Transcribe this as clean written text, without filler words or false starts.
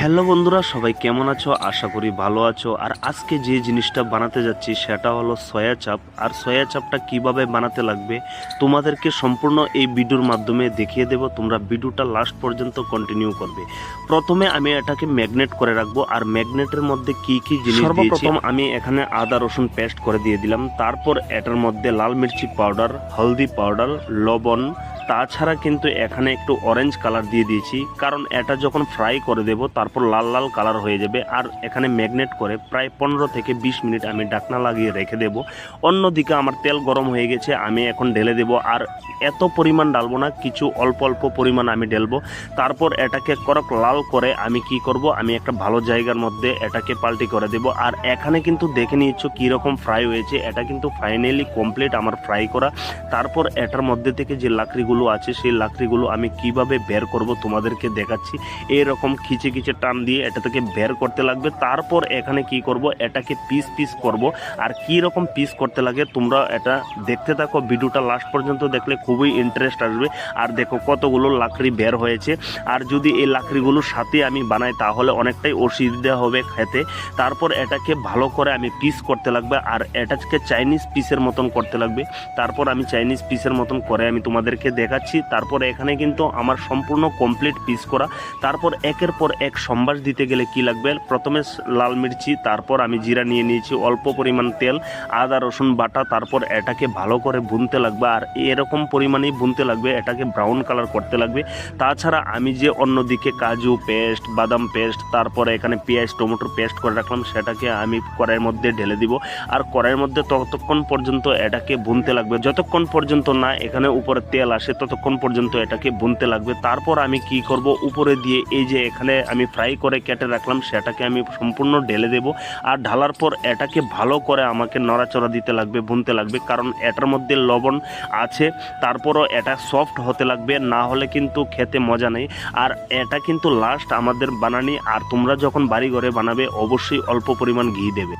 Hello বন্ধুরা, সবাই কেমন আছো? আশা করি ভালো আছো। আর আজকে যে জিনিসটা বানাতে যাচ্ছি সেটা হলো সয়া চাপ। আর সয়া চাপটা কিভাবে বানাতে লাগবে তোমাদেরকে সম্পূর্ণ এই ভিডিওর মাধ্যমে দেখিয়ে দেব। তোমরা ভিডিওটা লাস্ট পর্যন্ত কন্টিনিউ করবে। প্রথমে আমি এটাকে ম্যাগনেট করে রাখবো। আর ম্যাগনেটের মধ্যে কি কি জিনিস সর্বপ্রথম আমি এখানে আদা রসুন পেস্ট করে দিয়ে দিলাম। তারপর এটার মধ্যে লাল মির্চি পাউডার, হলদি পাউডার, লবণ, তাছাড়া কিন্তু এখানে একটু অরেঞ্জ কালার দিয়ে দিয়েছি, কারণ এটা যখন ফ্রাই করে দেব তারপর লাল লাল কালার হয়ে যাবে। আর এখানে ম্যাগনেট করে প্রায় 15 থেকে 20 মিনিট আমি ঢাকনা লাগিয়ে রেখে দেব। অন্যদিকে আমার তেল গরম হয়ে গেছে, আমি এখন ঢেলে দেব। আর এত পরিমাণ ডালবো না, কিছু অল্প অল্প পরিমাণ আমি ঢেলবো। তারপর এটাকে করক লাল করে আমি কি করব, আমি একটা ভালো জায়গার মধ্যে এটাকে পাল্টি করে দেব। আর এখানে কিন্তু দেখে নিচ্ছ কীরকম ফ্রাই হয়েছে, এটা কিন্তু ফাইনালি কমপ্লিট আমার ফ্রাই করা। তারপর এটার মধ্যে থেকে যে লাকড়িগুলো আছে সেই লাকড়িগুলো আমি কিভাবে বের করব তোমাদেরকে দেখাচ্ছি। এরকম খিচে খিচে টান দিয়ে এটা থেকে বের করতে লাগবে। তারপর এখানে কি করব, এটাকে পিস পিস করব। আর কি রকম পিস করতে লাগে তোমরা এটা দেখতে থাকো, ভিডিওটা লাস্ট পর্যন্ত দেখলে খুবই ইন্টারেস্ট আসবে। আর দেখো কতগুলো লাকড়ি বের হয়েছে। আর যদি এই লাকড়িগুলোর সাথে আমি বানাই তাহলে অনেকটাই অসুবিধা হবে খেতে। তারপর এটাকে ভালো করে আমি পিস করতে লাগবে। আর এটাকে চাইনিজ পিসের মতন করতে লাগবে। তারপর আমি চাইনিজ পিসের মতন করে আমি তোমাদেরকে দেখাচ্ছি। তারপর এখানে কিন্তু আমার সম্পূর্ণ কমপ্লিট পিস করা। তারপর একের পর এক সম্বাস দিতে গেলে কি লাগবে, প্রথমে লাল মির্চি, তারপর আমি জিরা নিয়ে নিয়েছি, অল্প পরিমাণ তেল, আদা রসুন বাটা। তারপর এটাকে ভালো করে ভুনতে লাগবে। আর এরকম পরিমাণেই ভুনতে লাগবে, এটাকে ব্রাউন কালার করতে লাগবে। তাছাড়া আমি যে অন্যদিকে কাজু পেস্ট, বাদাম পেস্ট, তারপরে এখানে পেঁয়াজ টমেটোর পেস্ট করে রাখলাম সেটাকে আমি কড়াইয়ের মধ্যে ঢেলে দিব। আর কড়াইয়ের মধ্যে ততক্ষণ পর্যন্ত এটাকে ভুনতে লাগবে যতক্ষণ পর্যন্ত না এখানে উপরে তেল আসে, ততক্ষণ পর্যন্ত এটাকে ভুনতে লাগবে। তারপর আমি কি করব, উপরে দিয়ে এই যে এখানে আমি ফ্রাই করে কেটে রাখলাম সেটাকে আমি সম্পূর্ণ ঢেলে দেব। আর ঢালার পর এটাকে ভালো করে আমাকে নড়াচড়া দিতে লাগবে, ভুনতে লাগবে, কারণ এটার মধ্যে লবণ আছে। তারপরও এটা সফট হতে লাগবে, না হলে কিন্তু খেতে মজা নেই। আর এটা কিন্তু লাস্ট আমাদের বানানি। আর তোমরা যখন বাড়ি ঘরে বানাবে অবশ্যই অল্প পরিমাণ ঘি দেবে।